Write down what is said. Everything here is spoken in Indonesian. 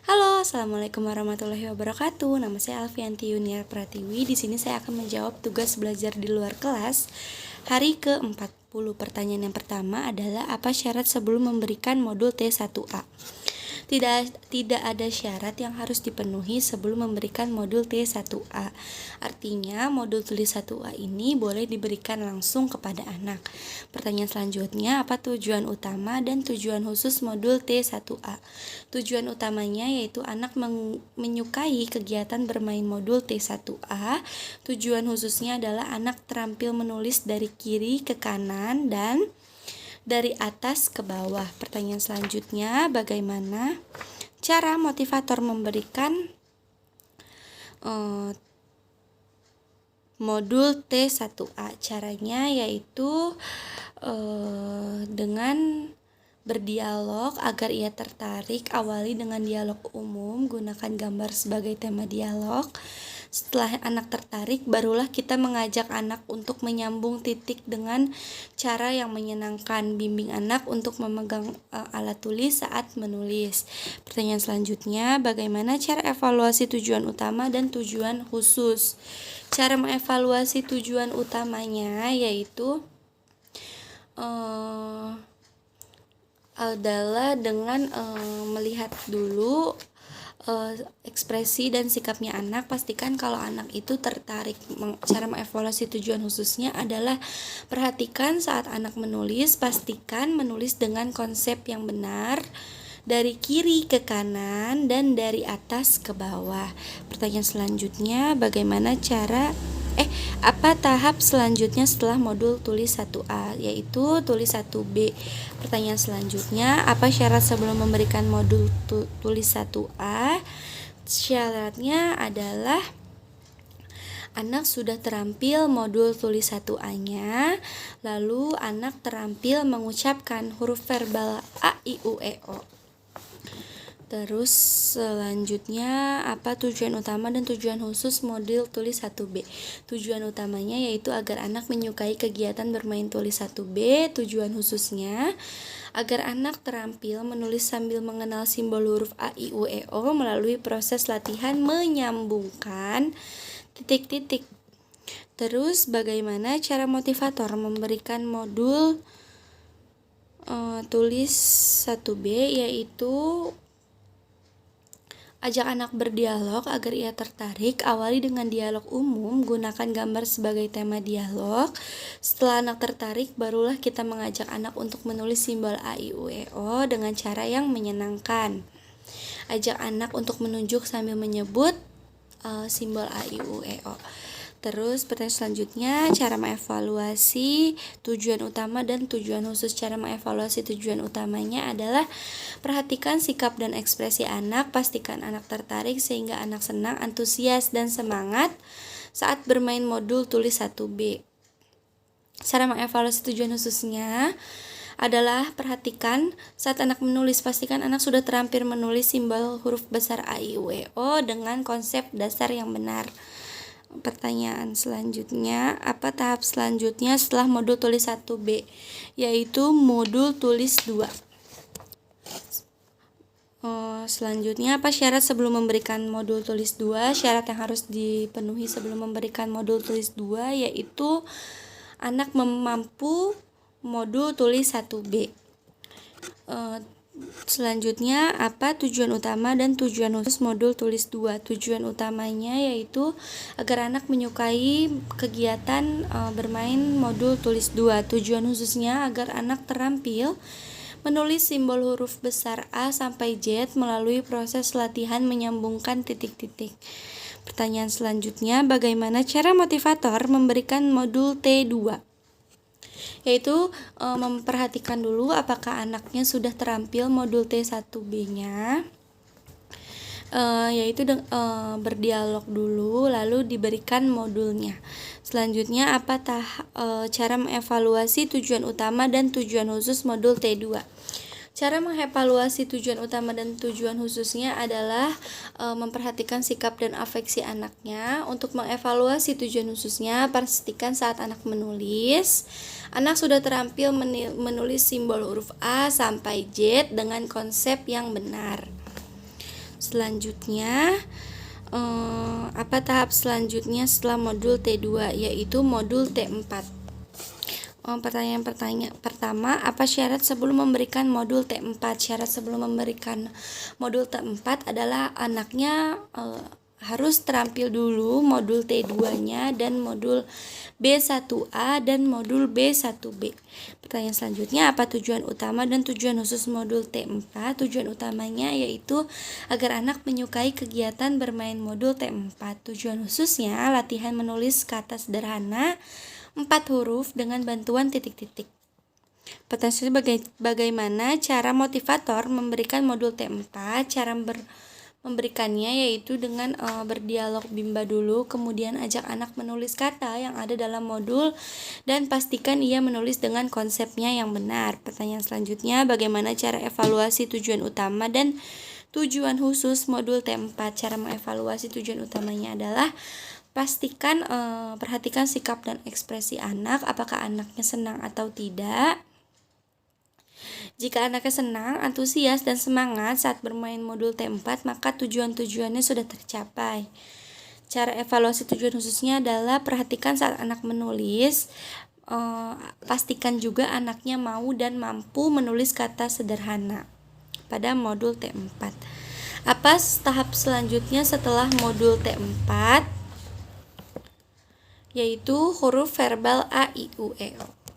Halo, assalamualaikum warahmatullahi wabarakatuh. Nama saya Alfianti Yuniar Pratiwi. Di sini saya akan menjawab tugas belajar di luar kelas hari ke-40. Pertanyaan yang pertama adalah apa syarat sebelum memberikan modul T1A? Tidak ada syarat yang harus dipenuhi sebelum memberikan modul T1A. Artinya, modul tulis 1A ini boleh diberikan langsung kepada anak. Pertanyaan selanjutnya, apa tujuan utama dan tujuan khusus modul T1A? Tujuan utamanya yaitu anak menyukai kegiatan bermain modul T1A. Tujuan khususnya adalah anak terampil menulis dari kiri ke kanan dan dari atas ke bawah. Pertanyaan selanjutnya, bagaimana cara motivator memberikan modul T1A? Caranya yaitu dengan berdialog agar ia tertarik. Awali dengan dialog umum, gunakan gambar sebagai tema dialog. Setelah anak tertarik, barulah kita mengajak anak untuk menyambung titik dengan cara yang menyenangkan. Bimbing anak untuk memegang alat tulis saat menulis. Pertanyaan selanjutnya, bagaimana cara evaluasi tujuan utama dan tujuan khusus? Cara mengevaluasi tujuan utamanya yaitu adalah dengan melihat dulu ekspresi dan sikapnya anak. Pastikan kalau anak itu tertarik. Cara mengevaluasi tujuan khususnya adalah perhatikan saat anak menulis, pastikan menulis dengan konsep yang benar, dari kiri ke kanan dan dari atas ke bawah. Pertanyaan selanjutnya, bagaimana apa tahap selanjutnya setelah modul tulis 1A, yaitu tulis 1B. Pertanyaan selanjutnya, apa syarat sebelum memberikan modul tulis 1A? Syaratnya adalah anak sudah terampil modul tulis 1A-nya, lalu anak terampil mengucapkan huruf verbal A, I, U, E, O. Terus selanjutnya, apa tujuan utama dan tujuan khusus modul tulis 1B? Tujuan utamanya yaitu agar anak menyukai kegiatan bermain tulis 1B. Tujuan khususnya agar anak terampil menulis sambil mengenal simbol huruf A, I, U, E, O melalui proses latihan menyambungkan titik-titik. Terus bagaimana cara motivator memberikan modul tulis 1B, yaitu ajak anak berdialog agar ia tertarik. Awali dengan dialog umum, gunakan gambar sebagai tema dialog. Setelah anak tertarik, barulah kita mengajak anak untuk menulis simbol A, I, U, E, O dengan cara yang menyenangkan. Ajak anak untuk menunjuk sambil menyebut simbol A, I, U, E, O. Terus pertanyaan selanjutnya, cara mengevaluasi tujuan utama dan tujuan khusus. Cara mengevaluasi tujuan utamanya adalah perhatikan sikap dan ekspresi anak, pastikan anak tertarik sehingga anak senang, antusias, dan semangat saat bermain modul tulis 1B. Cara mengevaluasi tujuan khususnya adalah perhatikan saat anak menulis, pastikan anak sudah terampil menulis simbol huruf besar A, I, U, E, O dengan konsep dasar yang benar. Pertanyaan selanjutnya, apa tahap selanjutnya setelah modul tulis 1B? Yaitu modul tulis 2. Selanjutnya, apa syarat sebelum memberikan modul tulis 2? Syarat yang harus dipenuhi sebelum memberikan modul tulis 2 yaitu anak mampu modul tulis 1B. Selanjutnya, apa tujuan utama dan tujuan khusus modul tulis 2? Tujuan utamanya yaitu agar anak menyukai kegiatan bermain modul tulis 2. Tujuan khususnya agar anak terampil menulis simbol huruf besar A sampai Z melalui proses latihan menyambungkan titik-titik. Pertanyaan selanjutnya, bagaimana cara motivator memberikan modul T2? Yaitu memperhatikan dulu apakah anaknya sudah terampil modul T1B-nya, yaitu berdialog dulu lalu diberikan modulnya. Selanjutnya, apa cara mengevaluasi tujuan utama dan tujuan khusus modul T2? Cara mengevaluasi tujuan utama dan tujuan khususnya adalah memperhatikan sikap dan afeksi anaknya. Untuk mengevaluasi tujuan khususnya, pastikan saat anak menulis, anak sudah terampil menulis simbol huruf A sampai Z dengan konsep yang benar. Selanjutnya, apa tahap selanjutnya setelah modul T2, yaitu modul T4. Pertanyaan pertama, apa syarat sebelum memberikan modul T4? Syarat sebelum memberikan modul T4 adalah anaknya harus terampil dulu modul T2-nya dan modul B1A dan modul B1B. Pertanyaan selanjutnya, apa tujuan utama dan tujuan khusus modul T4? Tujuan utamanya yaitu agar anak menyukai kegiatan bermain modul T4. Tujuan khususnya latihan menulis kata sederhana 4 huruf dengan bantuan titik-titik. Pertanyaan selanjutnya, bagaimana cara motivator memberikan modul T4? Cara memberikannya yaitu dengan berdialog bimba dulu, kemudian ajak anak menulis kata yang ada dalam modul dan pastikan ia menulis dengan konsepnya yang benar. Pertanyaan selanjutnya, bagaimana cara evaluasi tujuan utama dan tujuan khusus modul T4? Cara mengevaluasi tujuan utamanya adalah pastikan perhatikan sikap dan ekspresi anak, apakah anaknya senang atau tidak. Jika anaknya senang, antusias, dan semangat saat bermain modul T4, maka tujuan-tujuannya sudah tercapai. Cara evaluasi tujuan khususnya adalah perhatikan saat anak menulis, pastikan juga anaknya mau dan mampu menulis kata sederhana pada modul T4. Apa tahap selanjutnya setelah modul T4? Yaitu huruf verbal A, I, U, E, O.